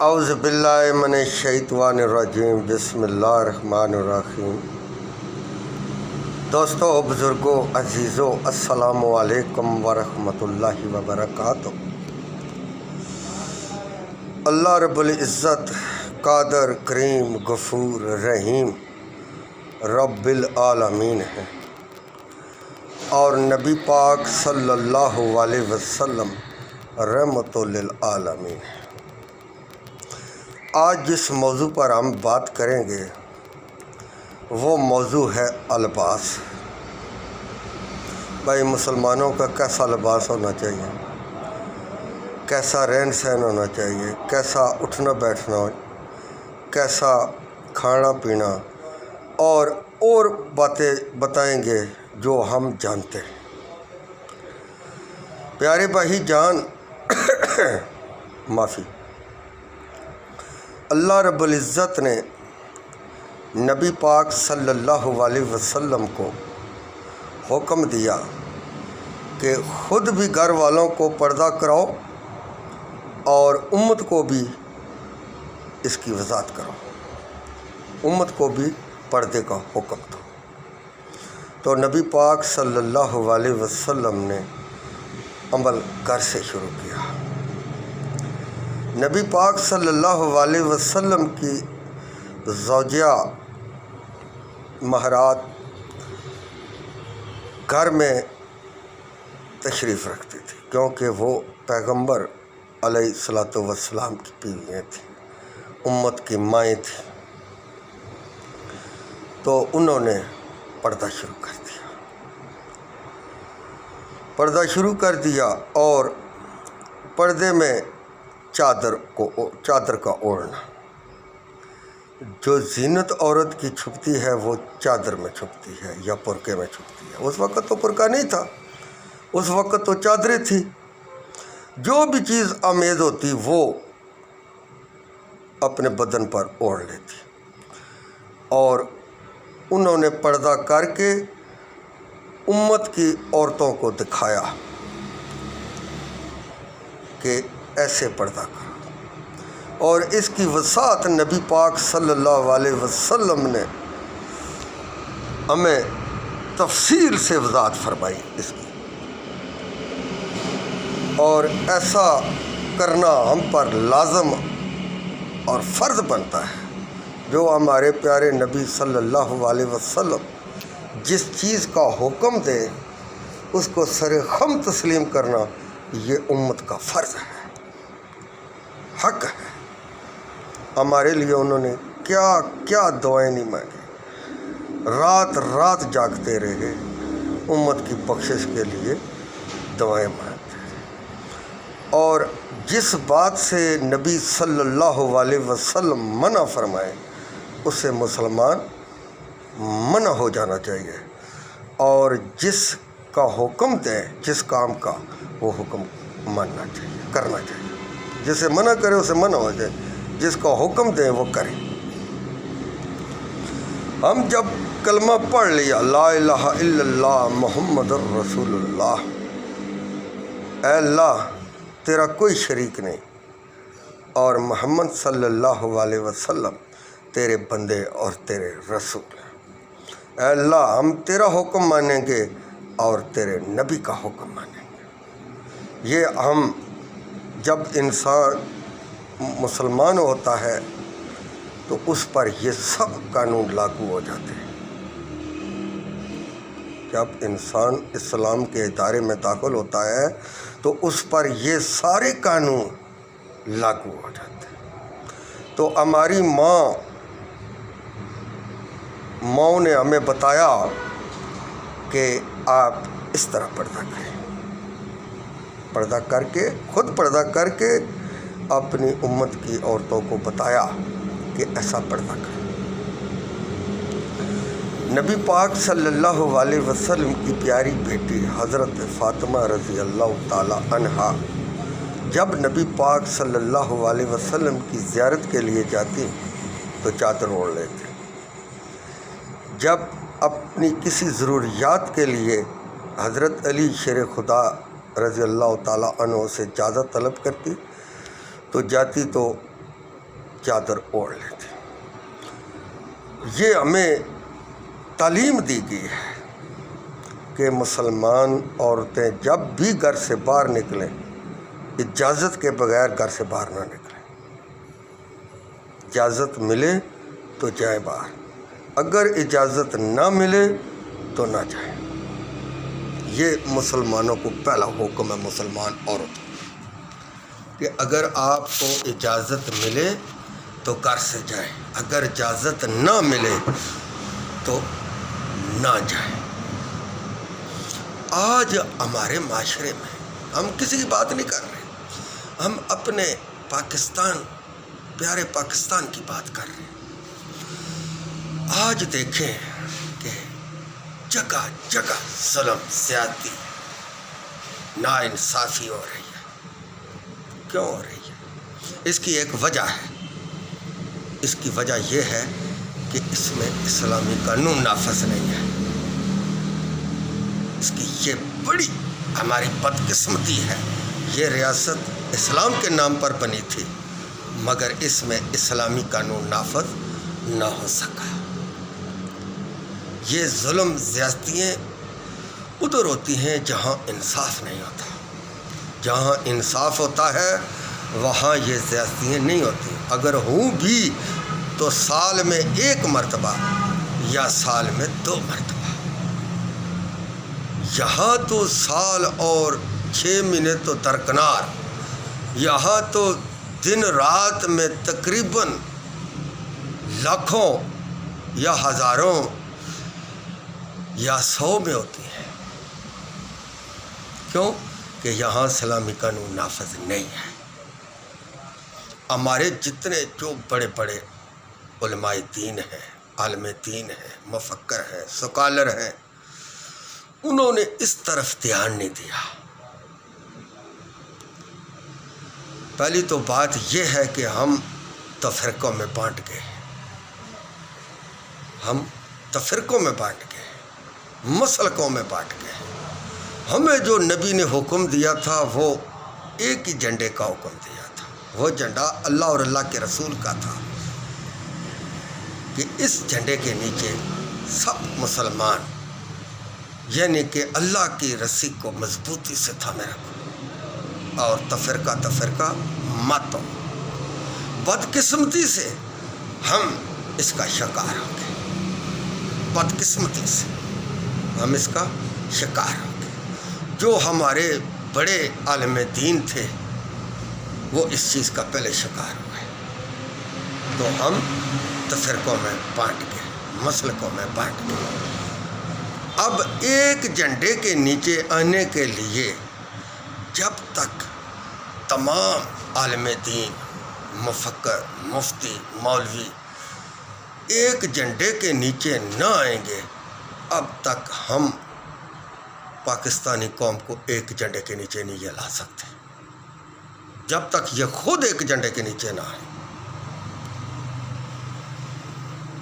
اعوذ باللہ من الشیطان الرجیم، بسم اللہ الرحمن الرحیم۔ دوستو، بزرگوں، عزیزوں، السلام علیکم ورحمۃ اللہ وبرکاتہ۔ اللہ رب العزت قادر، کریم، غفور، رحیم، رب العالمین ہے، اور نبی پاک صلی اللہ علیہ وسلم رحمت للعالمین ہے۔ آج جس موضوع پر ہم بات کریں گے وہ موضوع ہے الباس۔ بھائی، مسلمانوں کا کیسا لباس ہونا چاہیے، کیسا رہن سہن ہونا چاہیے، کیسا اٹھنا بیٹھنا، کیسا کھانا پینا، اور باتیں بتائیں گے جو ہم جانتے ہیں۔ پیارے بھائی جان، معافی، اللہ رب العزت نے نبی پاک صلی اللہ علیہ وسلم کو حکم دیا کہ خود بھی گھر والوں کو پردہ کراؤ اور امت کو بھی اس کی وضاحت کرو، امت کو بھی پردے کا حکم دو۔ تو نبی پاک صلی اللہ علیہ وسلم نے عمل گھر سے شروع کیا۔ نبی پاک صلی اللہ علیہ وسلم کی زوجہ مہرات گھر میں تشریف رکھتی تھی، کیونکہ وہ پیغمبر علیہ الصلوۃ والسلام کی بیویاں تھیں، امت کی مائیں تھیں، تو انہوں نے پردہ شروع کر دیا اور پردے میں چادر کا اوڑھنا۔ جو زینت عورت کی چھپتی ہے وہ چادر میں چھپتی ہے یا پرکے میں چھپتی ہے۔ اس وقت تو پرکا نہیں تھا، اس وقت تو چادریں تھی۔ جو بھی چیز آمیز ہوتی وہ اپنے بدن پر اوڑھ لیتی، اور انہوں نے پردہ کر کے امت کی عورتوں کو دکھایا کہ ایسے پردہ کرو، اور اس کی وضاحت نبی پاک صلی اللہ علیہ وسلم نے ہمیں تفصیل سے وضاحت فرمائی اس کی، اور ایسا کرنا ہم پر لازم اور فرض بنتا ہے۔ جو ہمارے پیارے نبی صلی اللہ علیہ وسلم جس چیز کا حکم دے اس کو سر خم تسلیم کرنا یہ امت کا فرض ہے، حق ہے۔ ہمارے لیے انہوں نے کیا کیا دعائیں نہیں مانگی، رات رات جاگتے رہے، امت کی بخشش کے لیے دعائیں مانگتے رہے، اور جس بات سے نبی صلی اللہ علیہ وسلم منع فرمائے اس سے مسلمان منع ہو جانا چاہیے، اور جس کا حکم دیں، جس کام کا، وہ حکم ماننا چاہیے، کرنا چاہیے۔ جسے منع کرے اسے منع ہو جائے، جس کا حکم دیں وہ کرے۔ ہم جب کلمہ پڑھ لیا لا الہ الا اللہ محمد الرسول اللہ، اے اللہ تیرا کوئی شریک نہیں، اور محمد صلی اللہ علیہ وسلم تیرے بندے اور تیرے رسول ہیں، اے اللہ ہم تیرا حکم مانیں گے اور تیرے نبی کا حکم مانیں گے۔ یہ ہم جب انسان مسلمان ہوتا ہے تو اس پر یہ سب قانون لاگو ہو جاتے ہیں۔ جب انسان اسلام کے ادارے میں داخل ہوتا ہے تو اس پر یہ سارے قانون لاگو ہو جاتے ہیں۔ تو ہماری ماں نے ہمیں بتایا کہ آپ اس طرح پردہ کریں، پردہ کر کے، خود پردہ کر کے اپنی امت کی عورتوں کو بتایا کہ ایسا پردہ کریں۔ نبی پاک صلی اللہ علیہ وسلم کی پیاری بیٹی حضرت فاطمہ رضی اللہ تعالی عنہا جب نبی پاک صلی اللہ علیہ وسلم کی زیارت کے لیے جاتی تو چادر اوڑھ لیتے۔ جب اپنی کسی ضروریات کے لیے حضرت علی شیر خدا رضی اللہ تعالیٰ عنہ سے اجازت طلب کرتی تو جاتی تو چادر اوڑھ لیتے. یہ ہمیں تعلیم دی گئی ہے کہ مسلمان عورتیں جب بھی گھر سے باہر نکلیں اجازت کے بغیر گھر سے باہر نہ نکلیں. اجازت ملے تو جائیں باہر، اگر اجازت نہ ملے تو نہ جائیں. یہ مسلمانوں کو پہلا حکم ہے مسلمان عورت کہ اگر آپ کو اجازت ملے تو گھر سے جائیں، اگر اجازت نہ ملے تو نہ جائیں. آج ہمارے معاشرے میں ہم کسی کی بات نہیں کر رہے، ہم اپنے پاکستان، پیارے پاکستان کی بات کر رہے ہیں. آج دیکھیں کہ جگہ جگہ ظلم، زیادتی، ناانصافی ہو رہی ہے. کیوں ہو رہی ہے؟ اس کی ایک وجہ ہے. اس کی وجہ یہ ہے کہ اس میں اسلامی قانون نافذ نہیں ہے. اس کی یہ بڑی ہماری بدقسمتی ہے. یہ ریاست اسلام کے نام پر بنی تھی مگر اس میں اسلامی قانون نافذ نہ ہو سکا. یہ ظلم زیادتیاں ادھر ہوتی ہیں جہاں انصاف نہیں ہوتا. جہاں انصاف ہوتا ہے وہاں یہ زیادتیاں نہیں ہوتی. اگر ہوں بھی تو سال میں 1 مرتبہ یا سال میں 2 مرتبہ. یہاں تو سال اور 6 مہینے تو درکنار. یہاں تو دن رات میں تقریباً لاکھوں یا ہزاروں یا 100 میں ہوتی ہیں. کیوں؟ کہ یہاں اسلامی قانون نافذ نہیں ہے. ہمارے جتنے جو بڑے بڑے علماء دین ہیں، عالم دین ہیں، مفکر ہیں، سکالر ہیں، انہوں نے اس طرف دھیان نہیں دیا. پہلی تو بات یہ ہے کہ ہم تفرقوں میں بانٹ گئے. ہم تفرقوں میں بانٹ گئے، مسلکوں میں بانٹ گئے. ہمیں جو نبی نے حکم دیا تھا وہ ایک ہی جھنڈے کا حکم دیا تھا. وہ جھنڈا اللہ اور اللہ کے رسول کا تھا کہ اس جھنڈے کے نیچے سب مسلمان، یعنی کہ اللہ کی رسی کو مضبوطی سے تھامے رکھو اور تفرقہ مت ہو. بدقسمتی سے ہم اس کا شکار ہو گئے. بدقسمتی سے ہم اس کا شکار ہو گئے. جو ہمارے بڑے عالم دین تھے وہ اس چیز کا پہلے شکار ہوئے. تو ہم تفرقوں میں بانٹ گئے، مسلکوں میں بانٹ گئے. اب ایک جھنڈے کے نیچے آنے کے لیے جب تک تمام عالم دین، مفکر، مفتی، مولوی ایک جھنڈے کے نیچے نہ آئیں گے اب تک ہم پاکستانی قوم کو ایک جھنڈے کے نیچے نہیں لا سکتے. جب تک یہ خود ایک جھنڈے کے نیچے نہ آئے.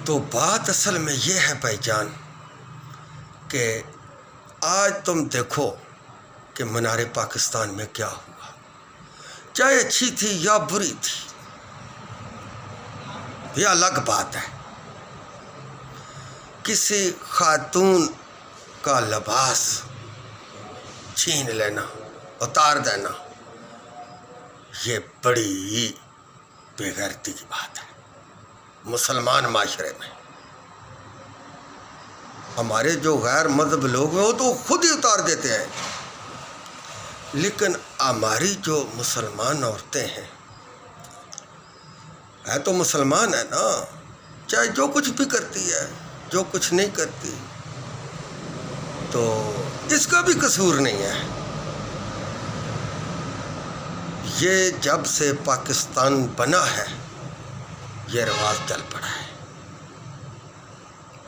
تو بات اصل میں یہ ہے بھائی جان کہ آج تم دیکھو کہ منار پاکستان میں کیا ہوا. چاہے اچھی تھی یا بری تھی یہ الگ بات ہے. کسی خاتون کا لباس چھین لینا، اتار دینا، یہ بڑی بے غیرتی کی بات ہے مسلمان معاشرے میں. ہمارے جو غیر مذہب لوگ ہیں وہ تو خود ہی اتار دیتے ہیں، لیکن ہماری جو مسلمان عورتیں ہیں ہے تو مسلمان ہے نا، چاہے جو کچھ بھی کرتی ہے، جو کچھ نہیں کرتی تو اس کا بھی قصور نہیں ہے. یہ جب سے پاکستان بنا ہے یہ رواج چل پڑا ہے.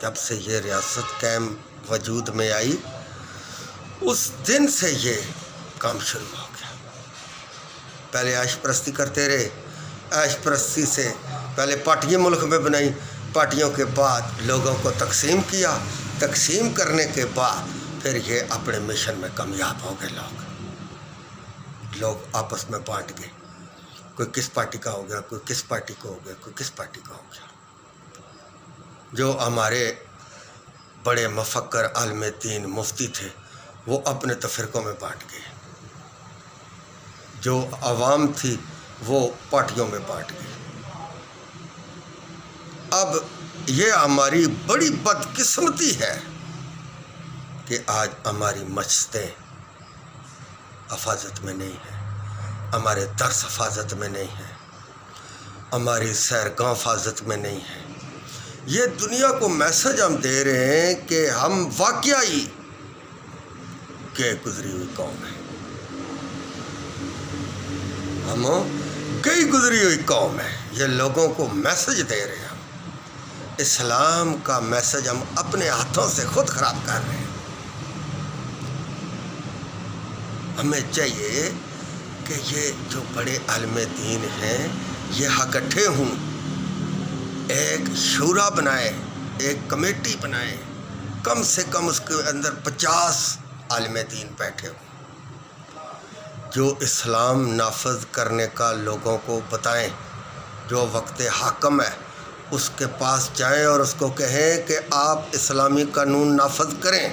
جب سے یہ ریاست قائم وجود میں آئی اس دن سے یہ کام شروع ہو گیا. پہلے عیش پرستی کرتے رہے، عیش پرستی سے پہلے پارٹیاں ملک میں بنائی، پارٹیوں کے بعد لوگوں کو تقسیم کیا، تقسیم کرنے کے بعد پھر یہ اپنے مشن میں کامیاب ہو گئے. لوگ آپس میں بانٹ گئے. کوئی کس پارٹی کا ہو گیا، کوئی کس پارٹی کا ہو گیا، کوئی کس پارٹی کا ہو گیا۔ جو ہمارے بڑے مفکر عالم دین مفتی تھے وہ اپنے تفرقوں میں بانٹ گئے، جو عوام تھی وہ پارٹیوں میں بانٹ گئی۔ اب یہ ہماری بڑی بدقسمتی ہے کہ آج ہماری مسجدیں حفاظت میں نہیں ہیں، ہمارے درس حفاظت میں نہیں ہیں، ہماری سیرگاہ حفاظت میں نہیں ہے۔ یہ دنیا کو میسج ہم دے رہے ہیں کہ ہم واقعی گئے گزری ہوئی قوم ہے، ہم گئی گزری ہوئی قوم ہے۔ یہ لوگوں کو میسج دے رہے ہیں، ہم اسلام کا میسج ہم اپنے ہاتھوں سے خود خراب کر رہے ہیں۔ ہمیں چاہیے کہ یہ جو بڑے عالم دین ہیں یہ اکٹھے ہوں، ایک شورا بنائے، ایک کمیٹی بنائے، کم سے کم اس کے اندر 50 عالم دین بیٹھے ہوں جو اسلام نافذ کرنے کا لوگوں کو بتائیں۔ جو وقت حاکم ہے اس کے پاس جائیں اور اس کو کہیں کہ آپ اسلامی قانون نافذ کریں۔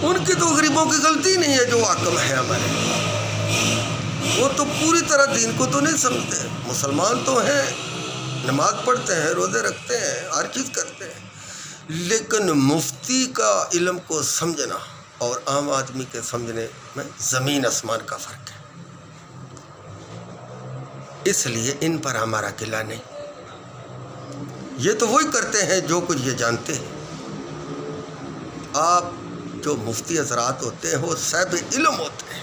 ان کی تو غریبوں کی غلطی نہیں ہے جو حاکم ہے ہمارے، وہ تو پوری طرح دین کو تو نہیں سمجھتے۔ مسلمان تو ہیں، نماز پڑھتے ہیں، روزے رکھتے ہیں، ہر چیز کرتے ہیں، لیکن مفتی کا علم کو سمجھنا اور عام آدمی کے سمجھنے میں زمین آسمان کا فرق ہے۔ اس لیے ان پر ہمارا قلعہ نہیں۔ یہ تو وہی کرتے ہیں جو کچھ یہ جانتے ہیں۔ آپ جو مفتی حضرات ہوتے ہیں وہ صاحب علم ہوتے ہیں۔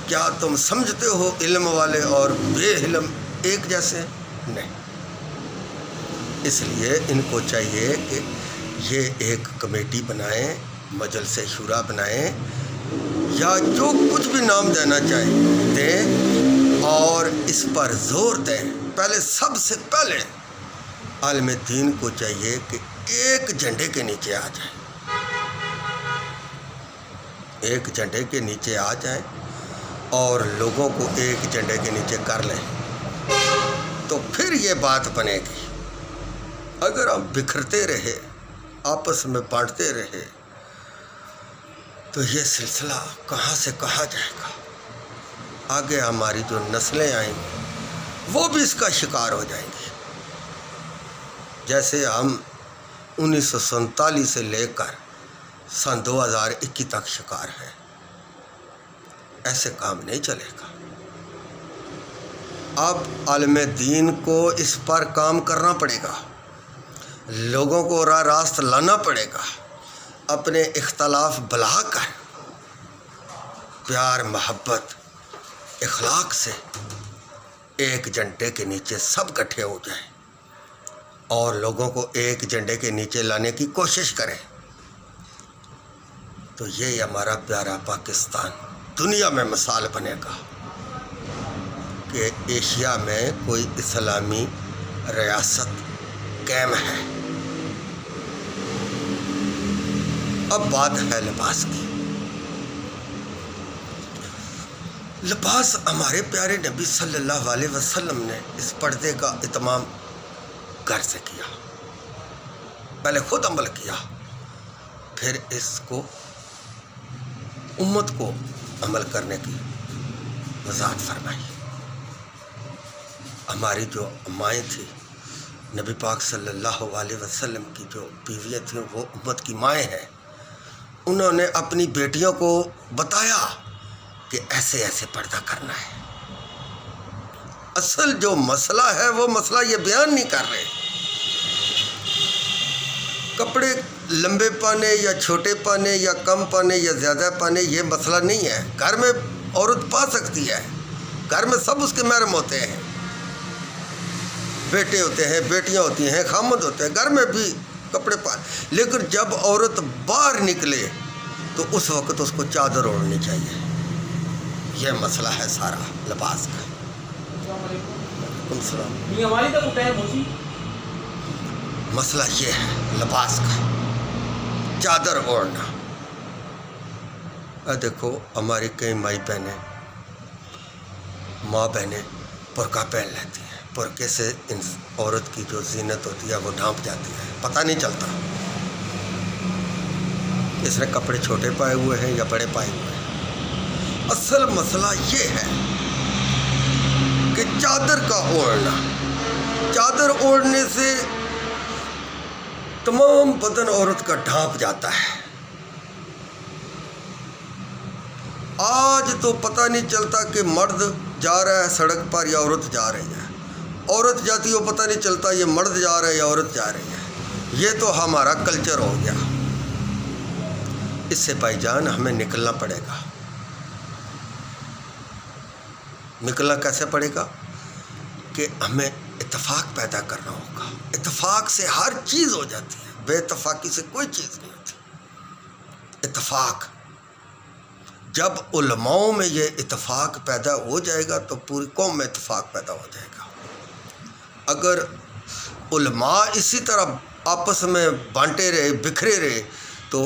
کیا تم سمجھتے ہو علم والے اور بے علم ایک جیسے؟ نہیں۔ اس لیے ان کو چاہیے کہ یہ ایک کمیٹی بنائیں، مجلس شورا بنائیں، یا جو کچھ بھی نام دینا چاہیں دیں، اور اس پر زور دیں۔ پہلے سب سے پہلے عالم دین کو چاہیے کہ ایک جھنڈے کے نیچے آ جائیں، ایک جھنڈے کے نیچے آ جائیں اور لوگوں کو ایک جھنڈے کے نیچے کر لیں، تو پھر یہ بات بنے گی۔ اگر ہم بکھرتے رہے، آپس میں بانٹتے رہے، تو یہ سلسلہ کہاں سے کہاں جائے گا۔ آگے ہماری جو نسلیں آئیں گی وہ بھی اس کا شکار ہو جائیں گی، جیسے ہم 1947 سے لے کر سن 2021 تک شکار ہیں۔ ایسے کام نہیں چلے گا۔ اب عالم دین کو اس پر کام کرنا پڑے گا، لوگوں کو راہ راست لانا پڑے گا، اپنے اختلاف بھلا کر پیار محبت اخلاق سے ایک جھنڈے کے نیچے سب اکٹھے ہو جائیں اور لوگوں کو ایک جھنڈے کے نیچے لانے کی کوشش کریں، تو یہ ہمارا پیارا پاکستان دنیا میں مثال بنے گا کہ ایشیا میں کوئی اسلامی ریاست قائم ہے۔ اب بات ہے لباس کی۔ لباس ہمارے پیارے نبی صلی اللہ علیہ وسلم نے اس پردے کا اہتمام گھر سے کیا، پہلے خود عمل کیا، پھر اس کو امت کو عمل کرنے کی وضاحت فرمائی۔ ہماری جو امائیں تھیں، نبی پاک صلی اللہ علیہ وسلم کی جو بیویاں تھیں، وہ امت کی مائیں ہیں۔ انہوں نے اپنی بیٹیوں کو بتایا کہ ایسے ایسے پردہ کرنا ہے۔ اصل جو مسئلہ ہے وہ مسئلہ یہ بیان نہیں کر رہے۔ کپڑے لمبے پانے یا چھوٹے پانے یا کم پانے یا زیادہ پانے یہ مسئلہ نہیں ہے۔ گھر میں عورت پا سکتی ہے، گھر میں سب اس کے محرم ہوتے ہیں، بیٹے ہوتے ہیں، بیٹیاں ہوتی ہیں، خامد ہوتے ہیں، گھر میں بھی کپڑے پا، لیکن جب عورت باہر نکلے تو اس وقت اس کو چادر اوڑھنی چاہیے۔ یہ مسئلہ ہے سارا لباس کا۔ مسئلہ یہ ہے لباس کا، چادر اوڑھنا۔ دیکھو ہماری کئی مائی بہنیں ماں بہنیں برقع پہن لیتی ہیں، برقعے سے عورت کی جو زینت ہوتی ہے وہ ڈھانپ جاتی ہے، پتہ نہیں چلتا اس نے کپڑے چھوٹے پائے ہوئے ہیں یا بڑے پائے ہوئے ہیں۔ اصل مسئلہ یہ ہے کہ چادر کا اوڑھنا، چادر اوڑھنے سے تمام بدن عورت کا ڈھانپ جاتا ہے۔ آج تو پتہ نہیں چلتا کہ مرد جا رہا ہے سڑک پر یا عورت جا رہی ہے، عورت جاتی ہو پتہ نہیں چلتا یہ مرد جا رہا ہے یا عورت جا رہی ہے۔ یہ تو ہمارا کلچر ہو گیا۔ اس سے بھائی جان ہمیں نکلنا پڑے گا۔ نکلنا کیسے پڑے گا کہ ہمیں اتفاق پیدا کرنا ہوگا۔ اتفاق سے ہر چیز ہو جاتی ہے، بے اتفاقی سے کوئی چیز نہیں ہوتی۔ اتفاق، جب علماؤں میں یہ اتفاق پیدا ہو جائے گا تو پوری قوم میں اتفاق پیدا ہو جائے گا۔ اگر علماء اسی طرح آپس میں بانٹے رہے، بکھرے رہے، تو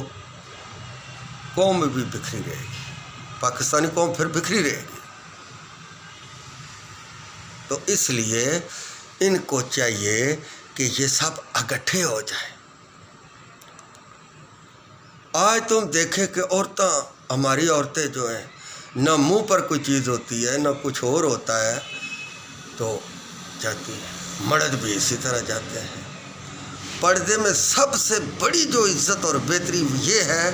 قوم بھی بکھری رہے گی، پاکستانی قوم پھر بکھری رہے گی۔ تو اس لیے ان کو چاہیے کہ یہ سب اکٹھے ہو جائیں۔ آج تم دیکھیں کہ ہماری عورتیں جو ہیں، نہ منہ پر کوئی چیز ہوتی ہے نہ کچھ اور ہوتا ہے، تو جاتی ہے۔ مرد بھی اسی طرح جاتے ہیں۔ پردے میں سب سے بڑی جو عزت اور بہتری یہ ہے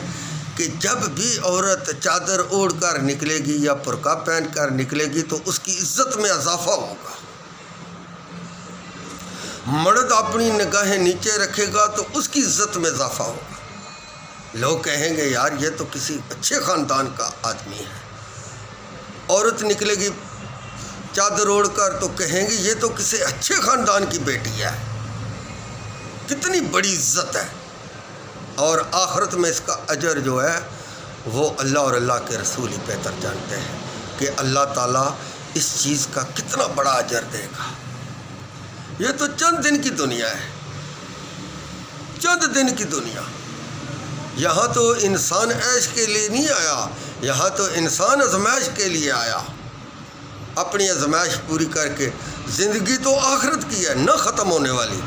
کہ جب بھی عورت چادر اوڑھ کر نکلے گی یا برقع پہن کر نکلے گی تو اس کی عزت میں اضافہ ہوگا۔ مرد اپنی نگاہیں نیچے رکھے گا تو اس کی عزت میں اضافہ ہوگا۔ لوگ کہیں گے یار یہ تو کسی اچھے خاندان کا آدمی ہے۔ عورت نکلے گی چادر اوڑھ کر تو کہیں گے یہ تو کسی اچھے خاندان کی بیٹی ہے۔ کتنی بڑی عزت ہے، اور آخرت میں اس کا اجر جو ہے وہ اللہ اور اللہ کے رسول ہی بہتر جانتے ہیں کہ اللہ تعالیٰ اس چیز کا کتنا بڑا اجر دے گا۔ یہ تو چند دن کی دنیا ہے، چند دن کی دنیا۔ یہاں تو انسان عیش کے لیے نہیں آیا، یہاں تو انسان آزمائش کے لیے آیا۔ اپنی آزمائش پوری کر کے زندگی تو آخرت کی ہے، نہ ختم ہونے والی۔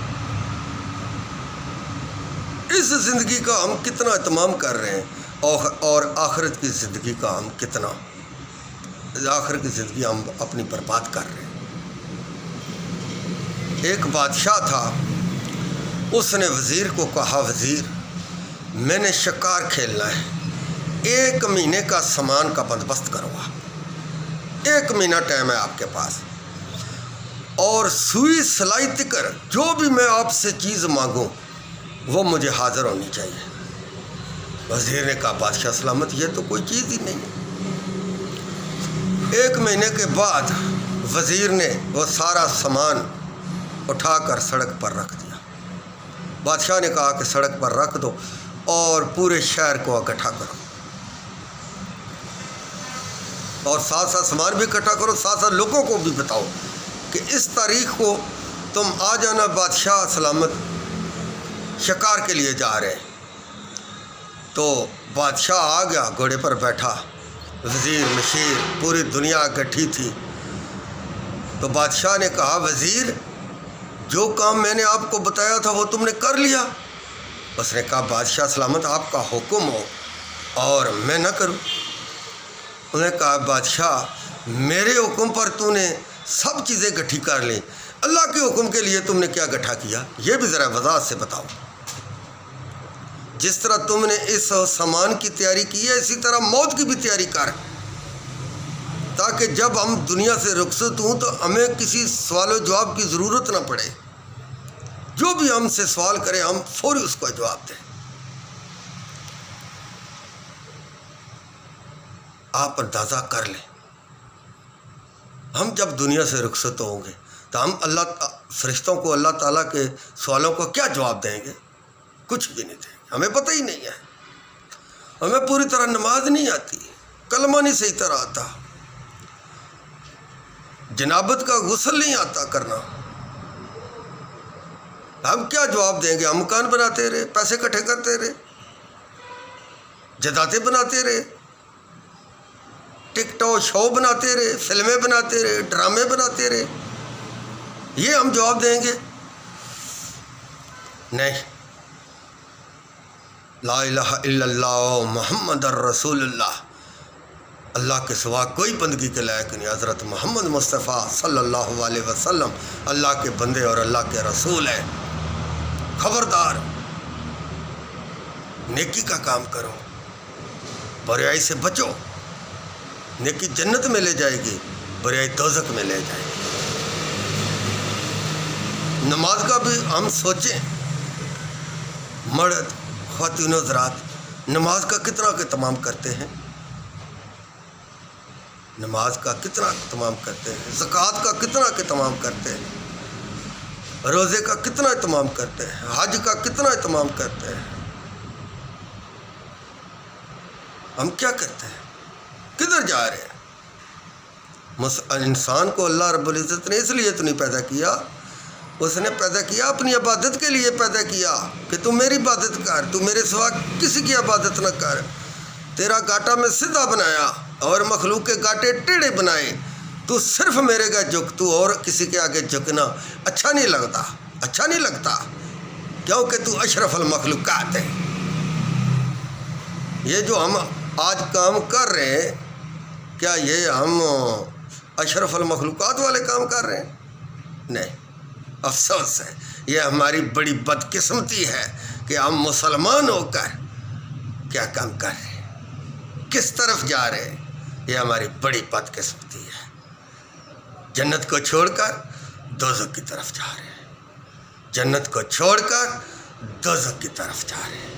اس زندگی کا ہم کتنا اہتمام کر رہے ہیں، اور آخرت کی زندگی کا ہم کتنا، آخرت کی زندگی ہم اپنی برباد کر رہے ہیں۔ ایک بادشاہ تھا، اس نے وزیر کو کہا وزیر میں نے شکار کھیلنا ہے، 1 مہینے کا سامان کا بندوبست کروا، 1 مہینہ ٹائم ہے آپ کے پاس، اور سوئی سلائی تکر جو بھی میں آپ سے چیز مانگوں وہ مجھے حاضر ہونی چاہیے۔ وزیر نے کہا بادشاہ سلامت یہ تو کوئی چیز ہی نہیں ہے۔ 1 مہینے کے بعد وزیر نے وہ سارا سامان اٹھا کر سڑک پر رکھ دیا۔ بادشاہ نے کہا کہ سڑک پر رکھ دو اور پورے شہر کو اکٹھا کرو، اور ساتھ ساتھ سامان بھی اکٹھا کرو، ساتھ ساتھ لوگوں کو بھی بتاؤ کہ اس تاریخ کو تم آ جانا، بادشاہ سلامت شکار کے لیے جا رہے ہیں۔ تو بادشاہ آ گیا، گھوڑے پر بیٹھا، وزیر مشیر پوری دنیا اکٹھی تھی۔ تو بادشاہ نے کہا وزیر جو کام میں نے آپ کو بتایا تھا وہ تم نے کر لیا؟ اس نے کہا بادشاہ سلامت آپ کا حکم ہو اور میں نہ کروں۔ انہوں نے کہا بادشاہ میرے حکم پر تو نے سب چیزیں گٹھی کر لیں، اللہ کے حکم کے لیے تم نے کیا گٹھا کیا؟ یہ بھی ذرا وضاحت سے بتاؤ۔ جس طرح تم نے اس سامان کی تیاری کی ہے اسی طرح موت کی بھی تیاری کر، تاکہ جب ہم دنیا سے رخصت ہوں تو ہمیں کسی سوال و جواب کی ضرورت نہ پڑے، جو بھی ہم سے سوال کرے ہم فوری اس کا جواب دیں۔ آپ اندازہ کر لیں ہم جب دنیا سے رخصت ہوں گے تو ہم فرشتوں کو اللہ تعالیٰ کے سوالوں کا کیا جواب دیں گے؟ کچھ بھی نہیں دیں گے، ہمیں پتہ ہی نہیں ہے۔ ہمیں پوری طرح نماز نہیں آتی، کلمہ نہیں صحیح طرح آتا، جنابت کا غسل نہیں آتا کرنا، ہم کیا جواب دیں گے؟ ہم مکان بناتے رہے، پیسے اکٹھے کرتے رہے، جائیدادیں بناتے رہے، ٹک ٹاک شو بناتے رہے، فلمیں بناتے رہے، ڈرامے بناتے رہے، یہ ہم جواب دیں گے؟ نہیں۔ لا الہ الا اللہ محمد الرسول اللہ، اللہ کے سوا کوئی بندگی کے لائق نہیں، حضرت محمد مصطفیٰ صلی اللہ علیہ وسلم اللہ کے بندے اور اللہ کے رسول ہیں۔ خبردار، نیکی کا کام کرو، برائی سے بچو، نیکی جنت میں لے جائے گی، برائی دوزخ میں لے جائے گی۔ نماز کا بھی ہم سوچیں، مرد خواتین و حضرات نماز کا کتنا اہتمام کرتے ہیں، نماز کا کتنا اہتمام کرتے ہیں، زکوٰۃ کا کتنا اہتمام کرتے ہیں، روزے کا کتنا اہتمام کرتے ہیں، حج کا کتنا اہتمام کرتے ہیں۔ ہم کیا کرتے ہیں، کدھر جا رہے ہیں؟ انسان کو اللہ رب العزت نے اس لیے تو نہیں پیدا کیا، اس نے پیدا کیا اپنی عبادت کے لیے پیدا کیا کہ تو میری عبادت کر، تو میرے سوا کسی کی عبادت نہ کر۔ تیرا گاٹا میں سیدھا بنایا اور مخلوق کے گاٹے ٹیڑھے بنائے، تو صرف میرے کا جھک، تو اور کسی کے آگے جھکنا اچھا نہیں لگتا کیونکہ تو اشرف المخلوقات ہے۔ یہ جو ہم آج کام کر رہے ہیں، کیا یہ ہم اشرف المخلوقات والے کام کر رہے ہیں؟ نہیں۔ افسوس ہے، یہ ہماری بڑی بدقسمتی ہے کہ ہم مسلمان ہو کر کیا کام کر رہے ہیں، کس طرف جا رہے ہیں، یہ ہماری بڑی بدقسمتی ہے۔ جنت کو چھوڑ کر دوزخ کی طرف جا رہے ہیں، جنت کو چھوڑ کر دوزخ کی طرف جا رہے ہیں۔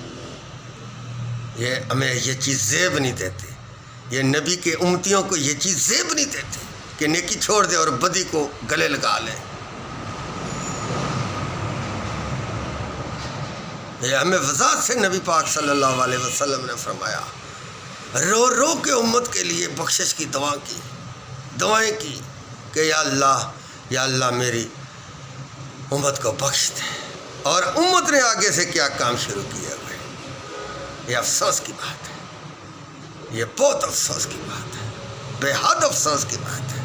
یہ ہمیں یہ چیز زیب نہیں دیتے، یہ نبی کے امتیوں کو یہ چیز زیب نہیں دیتے کہ نیکی چھوڑ دے اور بدی کو گلے لگا لیں۔ یہ ہمیں وضاحت سے نبی پاک صلی اللہ علیہ وسلم نے فرمایا، رو رو کے امت کے لیے بخشش کی دعائیں کی کہ یا اللہ میری امت کو بخش دے، اور امت نے آگے سے کیا کام شروع کیا ہوئے۔ یہ افسوس کی بات ہے، یہ بہت افسوس کی بات ہے، بے حد افسوس کی بات ہے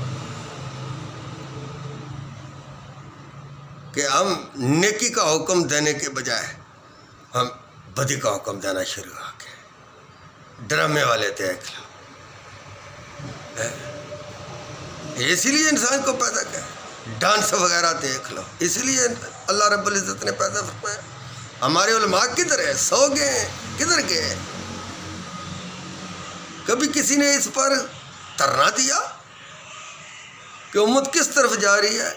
کہ ہم نیکی کا حکم دینے کے بجائے ہم بدی کا حکم دینا شروع ہو گئے۔ ڈرامے والے دیکھ لو، اسی لیے انسان کو پیدا کیا، ڈانس وغیرہ دیکھ لو، اسی لیے اللہ رب العزت نے پیدا فرمایا۔ ہمارے علماء کدھر ہے، سو گئے، کدھر گئے؟ کبھی کسی نے اس پر دھرنا دیا کہ امت کس طرف جا رہی ہے،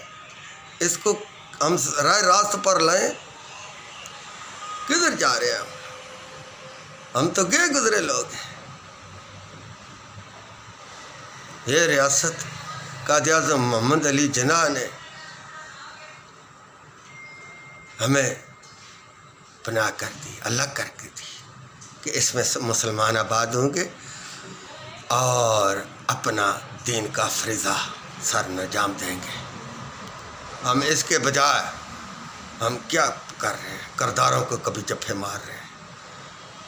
اس کو ہم راہ راست پر لائیں؟ کدھر جا رہے ہیں ہم تو گئے گزرے لوگ ہیں۔ یہ ریاست قائد اعظم محمد علی جناح نے ہمیں بنا کر دی، الگ کر کے دی کہ اس میں مسلمان آباد ہوں گے اور اپنا دین کا فریضہ سر انجام دیں گے۔ ہم اس کے بجائے ہم کیا کر رہے ہیں، کرداروں کو کبھی جپھے مار رہے ہیں،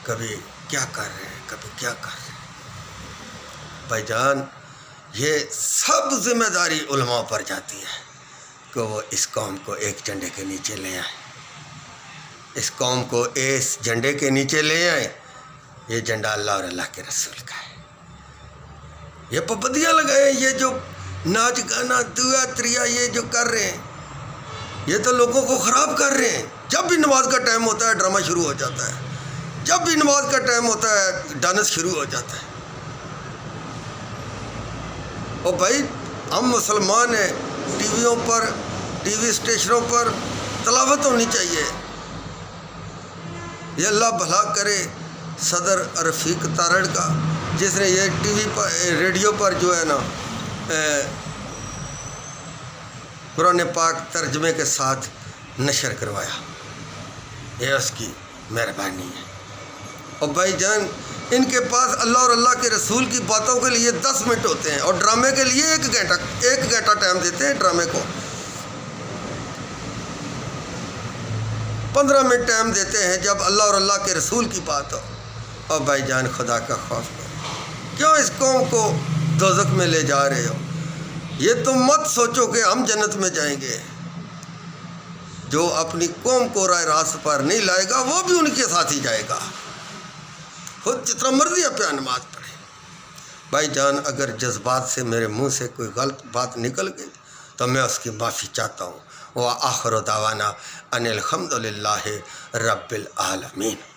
کبھی کیا کر رہے ہیں، کبھی کیا کر رہے ہیں۔ بھائی جان، یہ سب ذمہ داری علماء پر جاتی ہے کہ وہ اس قوم کو ایک جھنڈے کے نیچے لے آئیں، اس قوم کو اس جھنڈے کے نیچے لے آئیں۔ یہ جھنڈا اللہ اور اللہ کے رسول کا ہے۔ یہ پابندیاں لگائیں، یہ جو ناچ گانا دعا تریا یہ جو کر رہے ہیں، یہ تو لوگوں کو خراب کر رہے ہیں۔ جب بھی نماز کا ٹائم ہوتا ہے ڈرامہ شروع ہو جاتا ہے، جب بھی نماز کا ٹائم ہوتا ہے ڈانس شروع ہو جاتا ہے۔ اور بھائی ہم مسلمان ہیں، ٹی ویوں پر، ٹی وی اسٹیشنوں پر تلاوت ہونی چاہیے۔ یہ اللہ بھلا کرے صدر رفیق تارڑ کا، جس نے یہ ٹی وی پر ریڈیو پر جو ہے نا قرآن پاک ترجمے کے ساتھ نشر کروایا، یہ اس کی مہربانی ہے۔ اور بھائی جان، ان کے پاس اللہ اور اللہ کے رسول کی باتوں کے لیے 10 منٹ ہوتے ہیں اور ڈرامے کے لیے 1 گھنٹہ ٹائم دیتے ہیں۔ ڈرامے کو 15 منٹ ٹائم دیتے ہیں جب اللہ اور اللہ کے رسول کی بات ہو۔ اور بھائی جان، خدا کا خوف کرو، کیوں اس قوم کو دوزخ میں لے جا رہے ہو۔ یہ تم مت سوچو کہ ہم جنت میں جائیں گے۔ جو اپنی قوم کو راہ راست پر نہیں لائے گا وہ بھی ان کے ساتھ ہی جائے گا۔ خود جتنا مرضی اپنا نماز پڑھے۔ بھائی جان، اگر جذبات سے میرے منہ سے کوئی غلط بات نکل گئی تو میں اس کی معافی چاہتا ہوں۔ وآخر دعوانا ان الحمد للہ رب العالمین۔